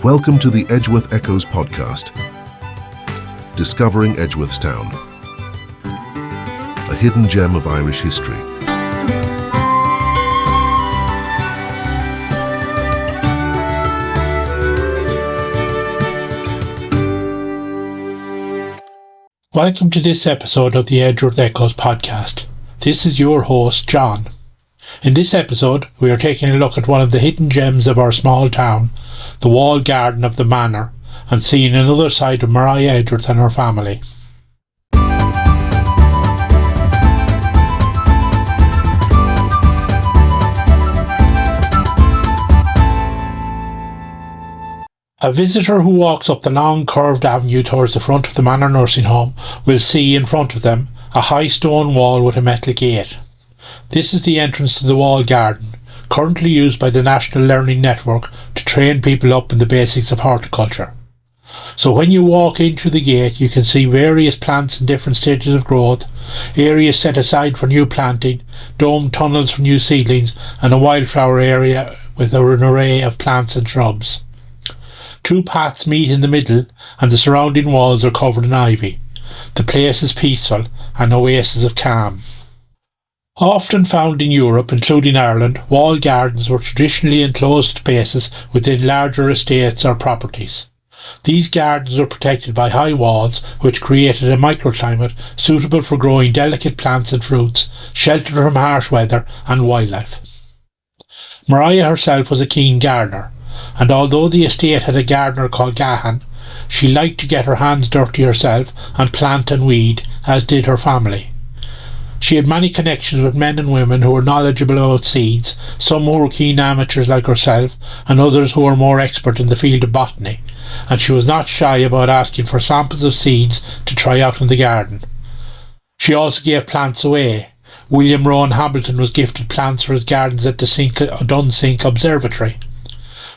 Welcome to the Edgeworth Echoes podcast. Discovering Edgeworthstown, a hidden gem of Irish history. Welcome to this episode of the Edgeworth Echoes podcast. This is your host, John. In this episode, we are taking a look at one of the hidden gems of our small town, the walled garden of the manor, and seeing another side of Maria Edgeworth and her family. A visitor who walks up the long curved avenue towards the front of the manor nursing home will see in front of them a high stone wall with a metal gate. This is the entrance to the walled garden, currently used by the National Learning Network to train people up in the basics of horticulture. So when you walk in through the gate, you can see various plants in different stages of growth, areas set aside for new planting, domed tunnels for new seedlings, and a wildflower area with an array of plants and shrubs. Two paths meet in the middle, and the surrounding walls are covered in ivy. The place is peaceful, an oasis of calm. Often found in Europe, including Ireland, walled gardens were traditionally enclosed spaces within larger estates or properties. These gardens were protected by high walls, which created a microclimate suitable for growing delicate plants and fruits, sheltered from harsh weather and wildlife. Maria herself was a keen gardener, and although the estate had a gardener called Gahan, she liked to get her hands dirty herself and plant and weed, as did her family. She had many connections with men and women who were knowledgeable about seeds, some who were keen amateurs like herself, and others who were more expert in the field of botany, and she was not shy about asking for samples of seeds to try out in the garden. She also gave plants away. William Rowan Hamilton was gifted plants for his gardens at the Dunsink Observatory.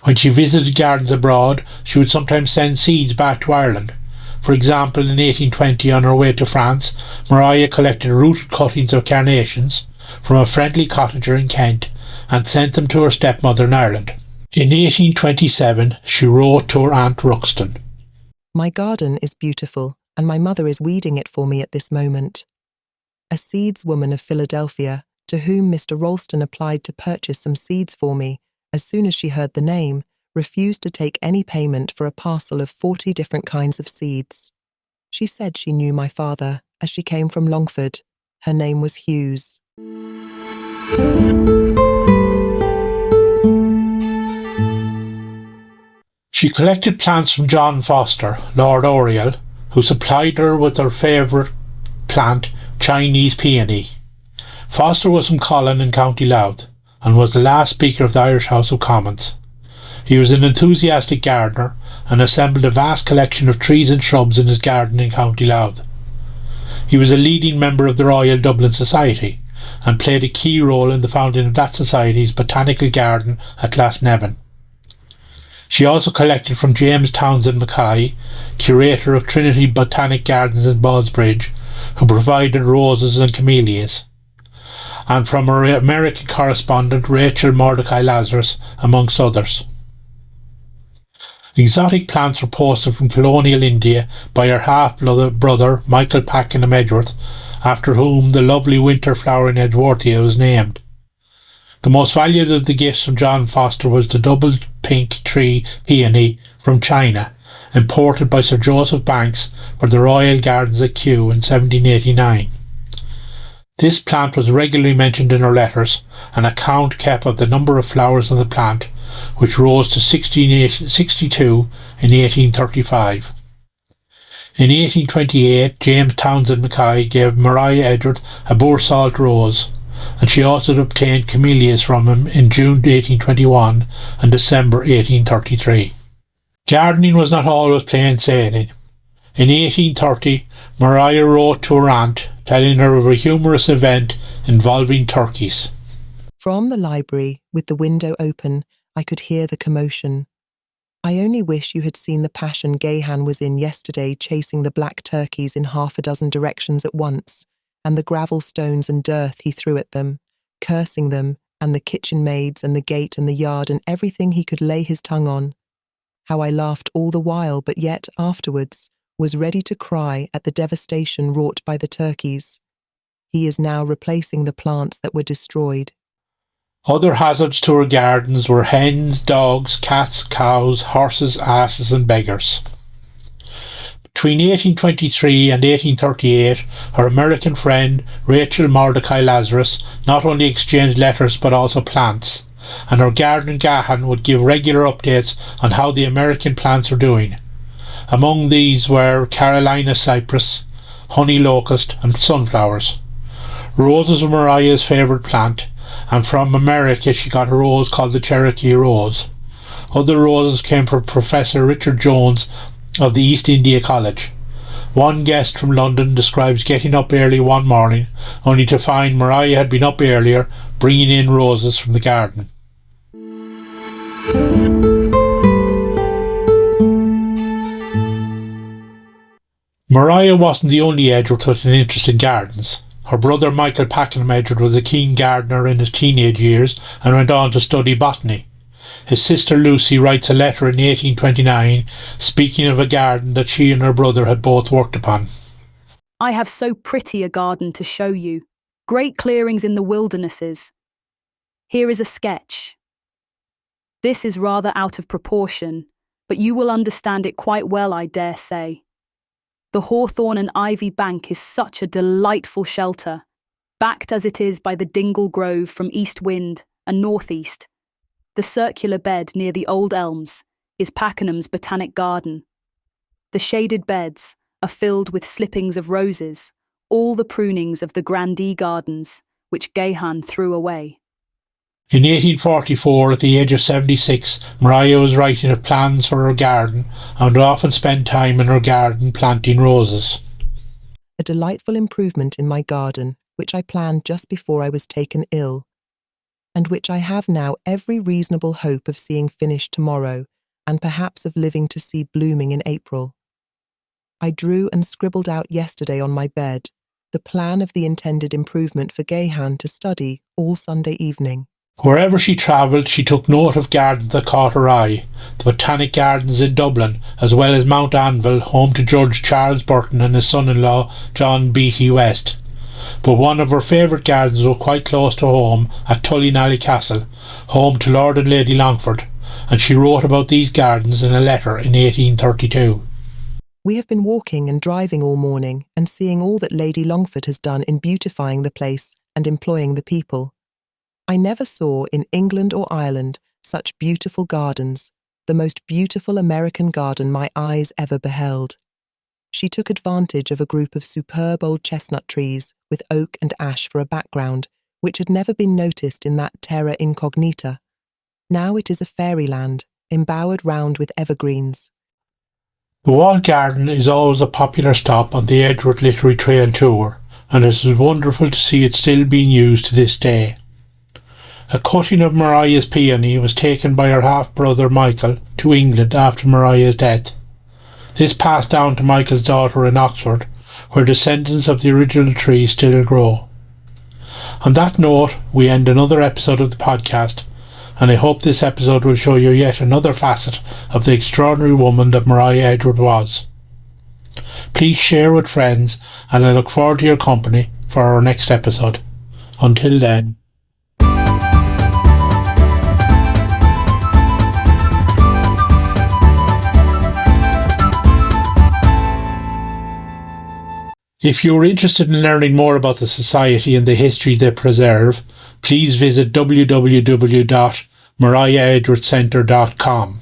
When she visited gardens abroad, she would sometimes send seeds back to Ireland. For example, in 1820, on her way to France, Maria collected rooted cuttings of carnations from a friendly cottager in Kent and sent them to her stepmother in Ireland. In 1827, she wrote to her Aunt Ruxton, "My garden is beautiful, and my mother is weeding it for me at this moment." A seedswoman of Philadelphia, to whom Mr. Ralston applied to purchase some seeds for me, as soon as she heard the name, refused to take any payment for a parcel of 40 different kinds of seeds. She said she knew my father, as she came from Longford. Her name was Hughes. She collected plants from John Foster, Lord Oriel, who supplied her with her favourite plant, Chinese peony. Foster was from Colvin in County Louth, and was the last Speaker of the Irish House of Commons. He was an enthusiastic gardener and assembled a vast collection of trees and shrubs in his garden in County Louth. He was a leading member of the Royal Dublin Society and played a key role in the founding of that society's botanical garden at Glasnevin. She also collected from James Townsend Mackay, curator of Trinity Botanic Gardens in Ballsbridge, who provided roses and camellias, and from her American correspondent Rachel Mordecai Lazarus, amongst others. Exotic plants were posted from colonial India by her half-brother Michael Pakenham Edgeworth, after whom the lovely winter flowering Edgeworthia was named. The most valued of the gifts from John Foster was the double pink tree peony from China, imported by Sir Joseph Banks for the Royal Gardens at Kew in 1789. This plant was regularly mentioned in her letters, an account kept of the number of flowers on the plant, which rose to 62 in 1835. In 1828, James Townsend Mackay gave Maria Edgeworth a Boursault rose, and she also obtained camellias from him in June 1821 and December 1833. Gardening was not always plain sailing. In 1830, Maria wrote to her aunt, telling her of a humorous event involving turkeys. From the library, with the window open, I could hear the commotion. I only wish you had seen the passion Gahan was in yesterday, chasing the black turkeys in half a dozen directions at once, and the gravel stones and dirt he threw at them, cursing them, and the kitchen maids and the gate and the yard and everything he could lay his tongue on. how I laughed all the while, but yet afterwards was ready to cry at the devastation wrought by the turkeys. He is now replacing the plants that were destroyed. Other hazards to her gardens were hens, dogs, cats, cows, horses, asses and beggars. Between 1823 and 1838, her American friend Rachel Mordecai Lazarus not only exchanged letters but also plants, and her garden in Gahan would give regular updates on how the American plants were doing. Among these were Carolina cypress, honey locust and sunflowers. Roses were Mariah's favourite plant, and from America she got a rose called the Cherokee rose. Other roses came from Professor Richard Jones of the East India College. One guest from London describes getting up early one morning, only to find Mariah had been up earlier, bringing in roses from the garden. Mariah wasn't the only Edgeworth with an interest in gardens. Her brother Michael Pakenham Edgeworth was a keen gardener in his teenage years and went on to study botany. His sister Lucy writes a letter in 1829 speaking of a garden that she and her brother had both worked upon. I have so pretty a garden to show you, great clearings in the wildernesses. Here is a sketch. This is rather out of proportion, but you will understand it quite well, I dare say. The hawthorn and ivy bank is such a delightful shelter, backed as it is by the dingle grove from east wind and northeast. The circular bed near the old elms is Pakenham's botanic garden. The shaded beds are filled with slippings of roses, all the prunings of the grandee gardens, which Gahan threw away. In 1844, at the age of 76, Mariah was writing her plans for her garden and would often spend time in her garden planting roses. A delightful improvement in my garden, which I planned just before I was taken ill, and which I have now every reasonable hope of seeing finished tomorrow, and perhaps of living to see blooming in April. I drew and scribbled out yesterday on my bed the plan of the intended improvement for Gahan to study all Sunday evening. Wherever she travelled, she took note of gardens that caught her eye, the Botanic Gardens in Dublin, as well as Mount Anvil, home to Judge Charles Burton and his son-in-law John Beatty West. But one of her favourite gardens was quite close to home at Tullynally Castle, home to Lord and Lady Longford, and she wrote about these gardens in a letter in 1832. We have been walking and driving all morning and seeing all that Lady Longford has done in beautifying the place and employing the people. I never saw in England or Ireland such beautiful gardens, the most beautiful American garden my eyes ever beheld. She took advantage of a group of superb old chestnut trees with oak and ash for a background, which had never been noticed in that terra incognita. Now it is a fairyland, embowered round with evergreens. The walled garden is always a popular stop on the Edgeworth Literary Trail tour, and it is wonderful to see it still being used to this day. A cutting of Mariah's peony was taken by her half-brother Michael to England after Mariah's death. This passed down to Michael's daughter in Oxford, where descendants of the original tree still grow. On that note, we end another episode of the podcast, and I hope this episode will show you yet another facet of the extraordinary woman that Mariah Edgeworth was. Please share with friends, and I look forward to your company for our next episode. Until then. If you are interested in learning more about the Society and the history they preserve, please visit www.mariahedgeworthcentre.com.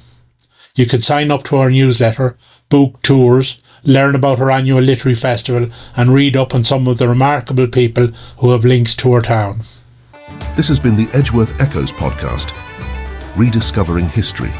You can sign up to our newsletter, book tours, learn about our annual literary festival and read up on some of the remarkable people who have links to our town. This has been the Edgeworth Echoes podcast, rediscovering history.